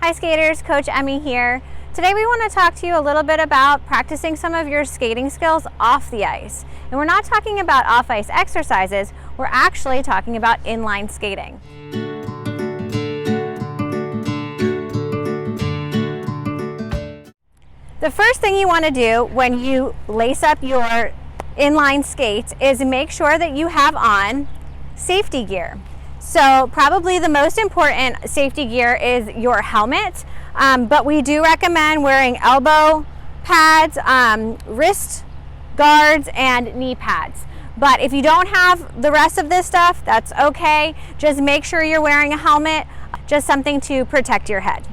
Hi skaters, Coach Emmy here. Today we want to talk to you a little bit about practicing some of your skating skills off the ice. And we're not talking about off-ice exercises, we're actually talking about inline skating. The first thing you want to do when you lace up your inline skates is make sure that you have on safety gear. So probably the most important safety gear is your helmet, but we do recommend wearing elbow pads, wrist guards, and knee pads. But if you don't have the rest of this stuff, that's okay. Just make sure you're wearing a helmet, just something to protect your head.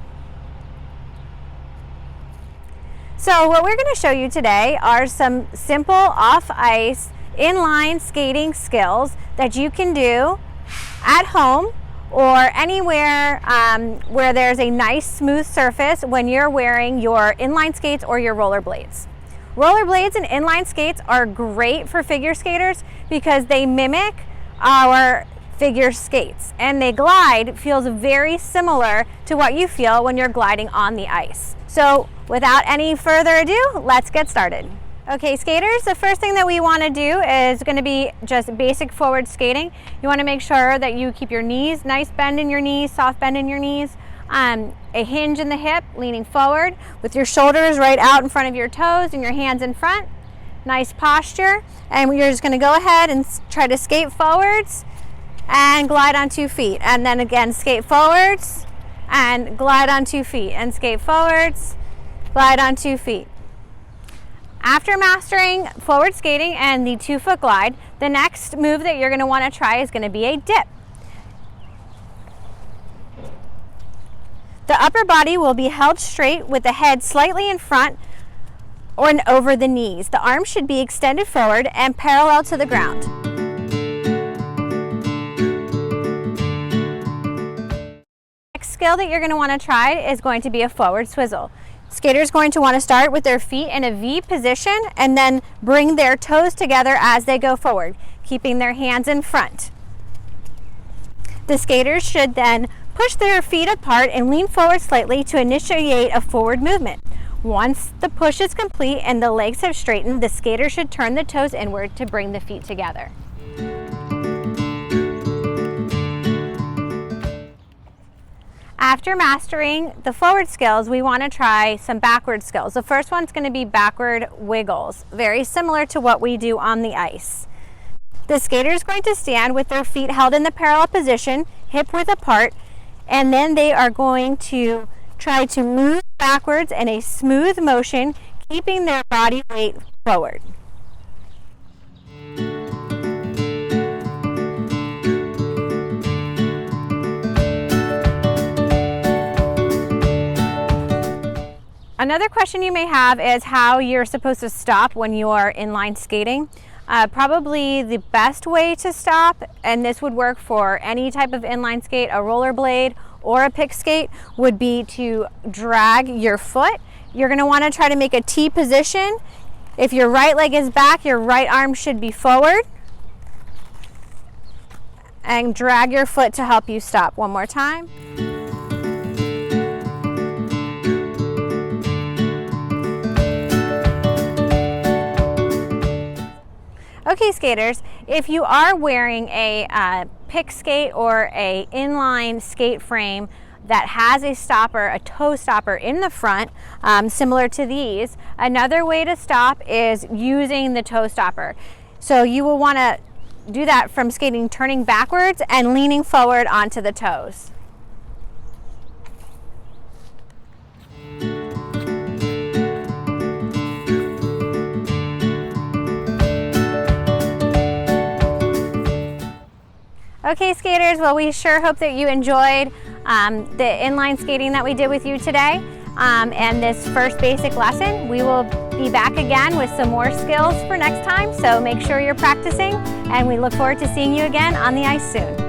So what we're going to show you today are some simple off-ice inline skating skills that you can do at home or anywhere where there's a nice smooth surface when you're wearing your inline skates or your rollerblades. Rollerblades and inline skates are great for figure skaters because they mimic our figure skates, and they glide feels very similar to what you feel when you're gliding on the ice. So without any further ado, let's get started. Okay, skaters, the first thing that we want to do is going to be just basic forward skating. You want to make sure that you keep your knees, nice bend in your knees, soft bend in your knees, a hinge in the hip, leaning forward with your shoulders right out in front of your toes and your hands in front. Nice posture, and you're just going to go ahead and try to skate forwards and glide on 2 feet, and then again skate forwards and glide on 2 feet, and skate forwards, glide on 2 feet. After mastering forward skating and the 2-foot glide, the next move that you're going to want to try is going to be a dip. The upper body will be held straight with the head slightly in front or over the knees. The arms should be extended forward and parallel to the ground. Next skill that you're going to want to try is going to be a forward swizzle. Skaters are going to want to start with their feet in a V position and then bring their toes together as they go forward, keeping their hands in front. The skaters should then push their feet apart and lean forward slightly to initiate a forward movement. Once the push is complete and the legs have straightened, the skater should turn the toes inward to bring the feet together. After mastering the forward skills, we want to try some backward skills. The first one's going to be backward wiggles, very similar to what we do on the ice. The skater is going to stand with their feet held in the parallel position, hip width apart, and then they are going to try to move backwards in a smooth motion, keeping their body weight forward. Another question you may have is how you're supposed to stop when you are inline skating. Probably the best way to stop, and this would work for any type of inline skate, a rollerblade or a pick skate, would be to drag your foot. You're going to want to try to make a T position. If your right leg is back, your right arm should be forward. And drag your foot to help you stop. One more time. Okay, skaters, if you are wearing a pick skate or a inline skate frame that has a stopper, a toe stopper in the front, similar to these, another way to stop is using the toe stopper. So you will want to do that from skating, turning backwards and leaning forward onto the toes. Okay, skaters, well, we sure hope that you enjoyed the inline skating that we did with you today and this first basic lesson. We will be back again with some more skills for next time, so make sure you're practicing, and we look forward to seeing you again on the ice soon.